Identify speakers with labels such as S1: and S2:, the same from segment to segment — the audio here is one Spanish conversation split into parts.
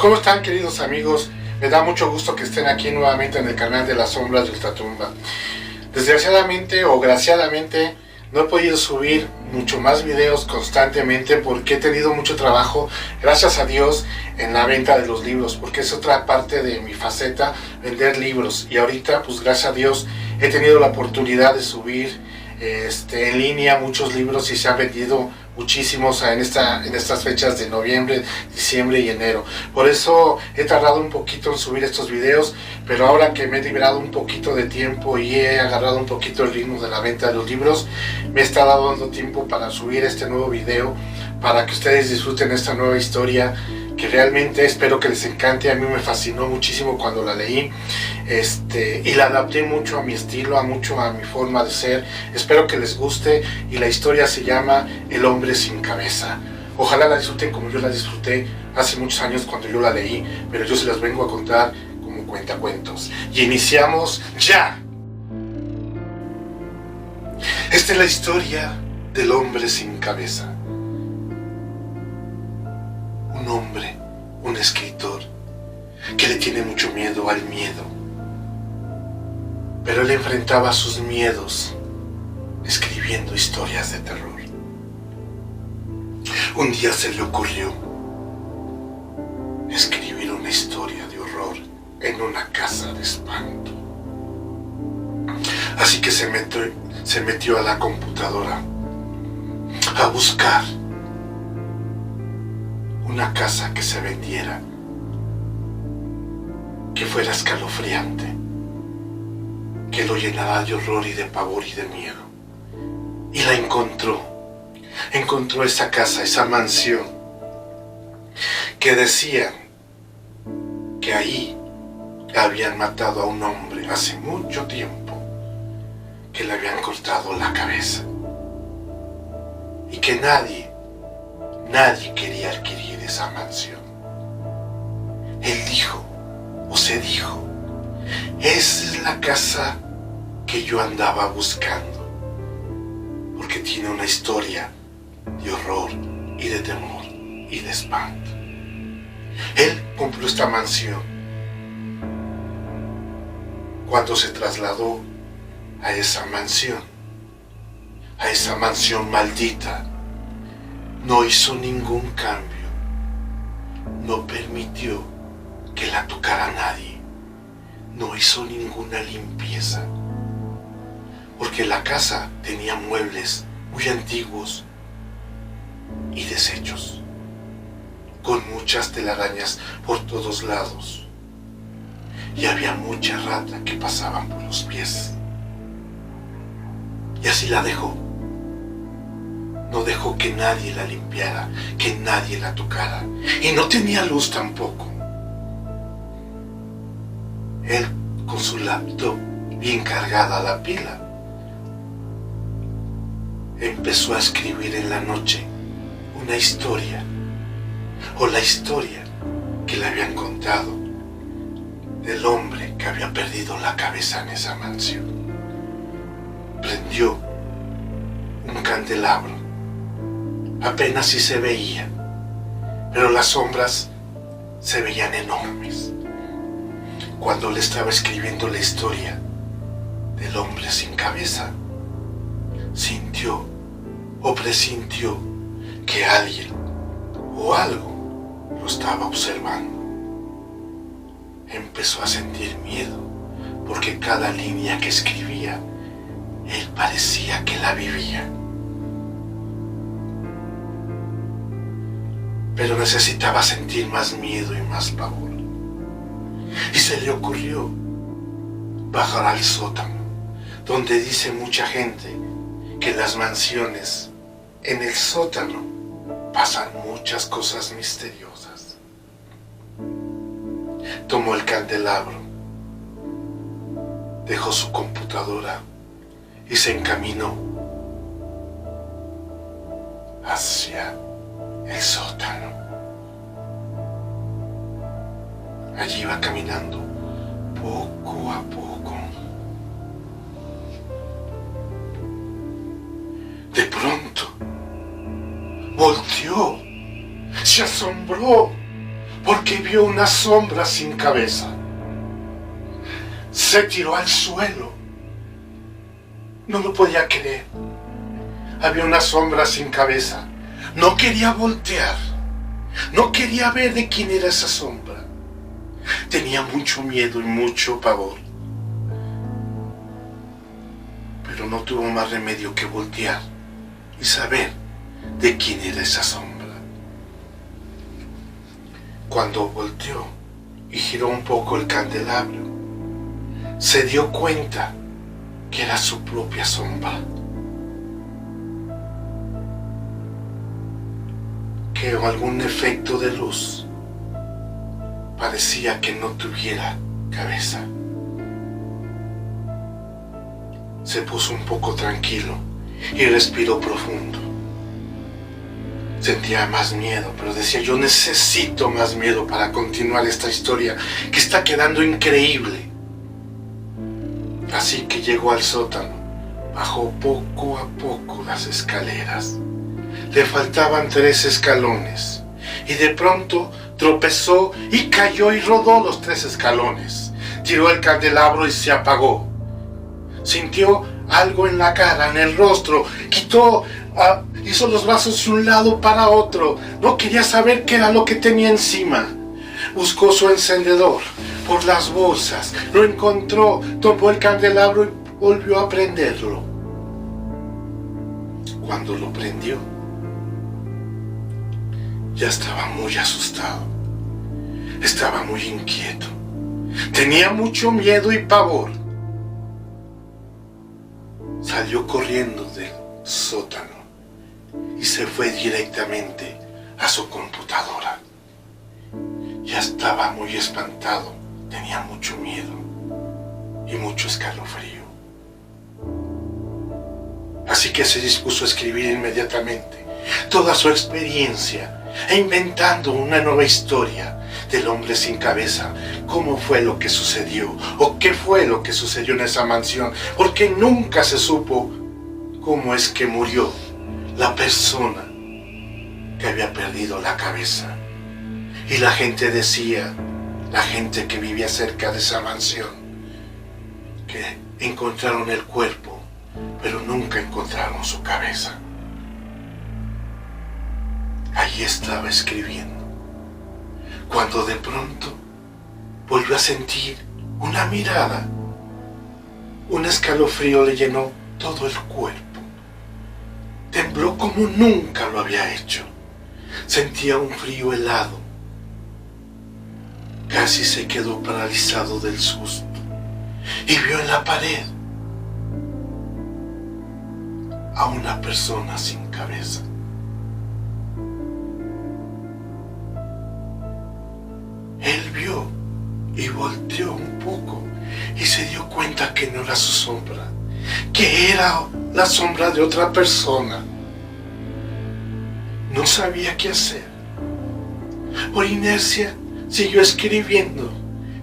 S1: ¿Cómo están, queridos amigos? Me da mucho gusto que estén aquí nuevamente en el canal de las sombras de Ultratumba. Desgraciadamente o graciadamente no he podido subir mucho más videos constantemente porque he tenido mucho trabajo, gracias a Dios, en la venta de los libros, porque es otra parte de mi faceta, vender libros. Y ahorita, pues gracias a Dios, he tenido la oportunidad de subir en línea muchos libros y se han vendido muchísimos en estas fechas de noviembre, diciembre y enero. Por eso he tardado un poquito en subir estos videos, pero ahora que me he liberado un poquito de tiempo y he agarrado un poquito el ritmo de la venta de los libros, me está dando tiempo para subir este nuevo video, para que ustedes disfruten esta nueva historia que realmente espero que les encante. A mí me fascinó muchísimo cuando la leí, y la adapté mucho a mi estilo, a mi forma de ser. Espero que les guste, y la historia se llama El hombre sin cabeza. Ojalá la disfruten como yo la disfruté hace muchos años cuando yo la leí, pero yo se las vengo a contar como cuentacuentos. Y iniciamos ya. Esta es la historia del hombre sin cabeza. Un hombre, un escritor, que le tiene mucho miedo al miedo. Pero él enfrentaba sus miedos escribiendo historias de terror. Un día se le ocurrió escribir una historia de horror en una casa de espanto. Así que se metió a la computadora a buscar una casa que se vendiera, que fuera escalofriante, que lo llenara de horror y de pavor y de miedo. Y la encontró esa casa, esa mansión, que decían que ahí habían matado a un hombre hace mucho tiempo, que le habían cortado la cabeza, y que nadie quería adquirir esa mansión. Él se dijo, esa es la casa que yo andaba buscando, porque tiene una historia de horror y de temor y de espanto. Él compró esta mansión. Cuando se trasladó a esa mansión maldita, no hizo ningún cambio, no permitió que la tocara nadie, no hizo ninguna limpieza, porque la casa tenía muebles muy antiguos y desechos, con muchas telarañas por todos lados, y había mucha rata que pasaban por los pies. Y así la dejó. No dejó que nadie la limpiara, que nadie la tocara, y no tenía luz tampoco. Él, con su laptop bien cargada a la pila, empezó a escribir en la noche una historia, o la historia que le habían contado del hombre que había perdido la cabeza en esa mansión. Prendió un candelabro. Apenas si se veía, pero las sombras se veían enormes. Cuando le estaba escribiendo la historia del hombre sin cabeza, sintió o presintió que alguien o algo lo estaba observando. Empezó a sentir miedo, porque cada línea que escribía, él parecía que la vivía. Pero necesitaba sentir más miedo y más pavor. Y se le ocurrió bajar al sótano, donde dice mucha gente que en las mansiones, en el sótano, pasan muchas cosas misteriosas. Tomó el candelabro, dejó su computadora y se encaminó hacia el sótano. Allí iba caminando poco a poco. De pronto volteó, se asombró, porque vio una sombra sin cabeza. Se tiró al suelo. No lo podía creer. Había una sombra sin cabeza. No quería voltear. No quería ver de quién era esa sombra. Tenía mucho miedo y mucho pavor. Pero no tuvo más remedio que voltear y saber de quién era esa sombra. Cuando volteó y giró un poco el candelabro, se dio cuenta que era su propia sombra, que con algún efecto de luz parecía que no tuviera cabeza. Se puso un poco tranquilo y respiró profundo. Sentía más miedo, pero decía: yo necesito más miedo para continuar esta historia que está quedando increíble. Así que llegó al sótano, bajó poco a poco las escaleras. Le faltaban 3 escalones y de pronto tropezó y cayó y rodó los 3 escalones. Tiró el candelabro y se apagó. Sintió algo en la cara, en el rostro, hizo los brazos de un lado para otro. No quería saber qué era lo que tenía encima. Buscó su encendedor por las bolsas, lo encontró, tomó el candelabro y volvió a prenderlo. Cuando lo prendió, ya estaba muy asustado, estaba muy inquieto, tenía mucho miedo y pavor. Salió corriendo del sótano y se fue directamente a su computadora. Ya estaba muy espantado, tenía mucho miedo y mucho escalofrío. Así que se dispuso a escribir inmediatamente toda su experiencia e inventando una nueva historia del hombre sin cabeza, cómo fue lo que sucedió o qué fue lo que sucedió en esa mansión, porque nunca se supo cómo es que murió la persona que había perdido la cabeza. Y la gente decía, la gente que vivía cerca de esa mansión, que encontraron el cuerpo, pero nunca encontraron su cabeza. Allí estaba escribiendo, cuando de pronto volvió a sentir una mirada. Un escalofrío le llenó todo el cuerpo. Tembló como nunca lo había hecho. Sentía un frío helado. Casi se quedó paralizado del susto y vio en la pared a una persona sin cabeza. Él vio y volteó un poco y se dio cuenta que no era su sombra, que era la sombra de otra persona. No sabía qué hacer. Por inercia siguió escribiendo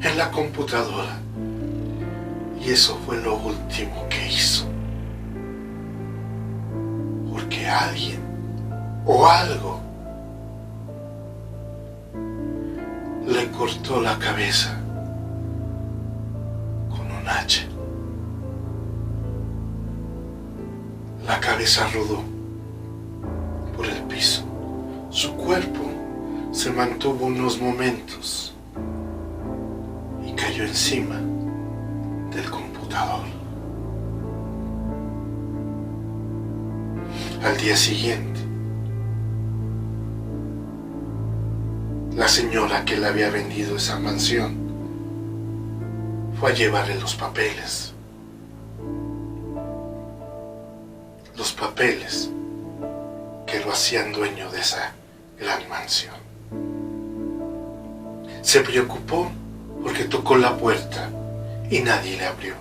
S1: en la computadora y eso fue lo último que hizo, porque alguien o algo le cortó la cabeza con un hacha. La cabeza rodó por el piso. Su cuerpo se mantuvo unos momentos y cayó encima del computador. Al día siguiente, la señora que le había vendido esa mansión fue a llevarle los papeles. Los papeles que lo hacían dueño de esa gran mansión. Se preocupó porque tocó la puerta y nadie le abrió.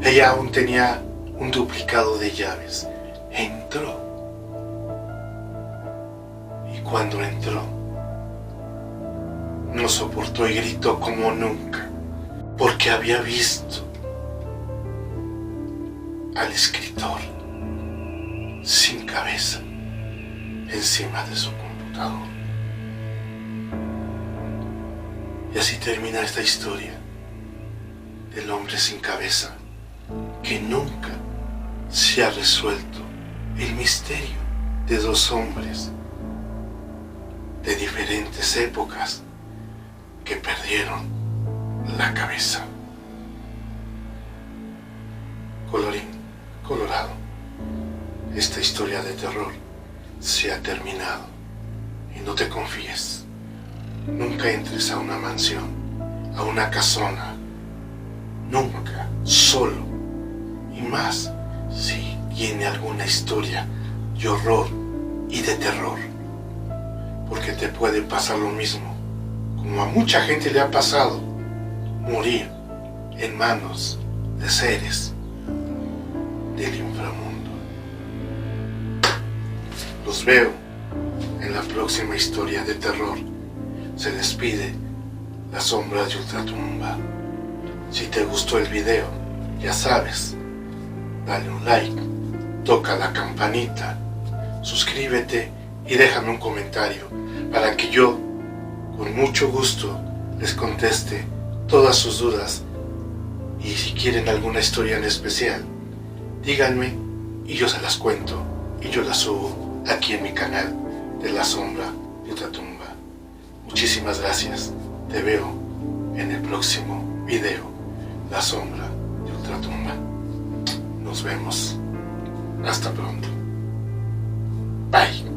S1: Ella aún tenía un duplicado de llaves. Entró. Y cuando entró, no soportó y gritó como nunca, porque había visto al escritor sin cabeza encima de su computador. Y así termina esta historia del hombre sin cabeza, que nunca se ha resuelto el misterio de dos hombres de diferentes épocas que perdieron la cabeza. Colorín colorado, esta historia de terror se ha terminado. Y no te confíes, nunca entres a una mansión, a una casona, nunca, solo, y más si tiene alguna historia de horror y de terror, porque te puede pasar lo mismo, como a mucha gente le ha pasado, morir en manos de seres del inframundo. Los veo en la próxima historia de terror. Se despide La Sombra de Ultratumba. Si te gustó el video, ya sabes, dale un like, toca la campanita, suscríbete y déjame un comentario para que yo, con mucho gusto, les conteste todas sus dudas. Y si quieren alguna historia en especial, díganme y yo se las cuento y yo las subo aquí en mi canal de La Sombra de Ultratumba. Muchísimas gracias. Te veo en el próximo video, La Sombra de Ultratumba. Nos vemos. Hasta pronto. Bye.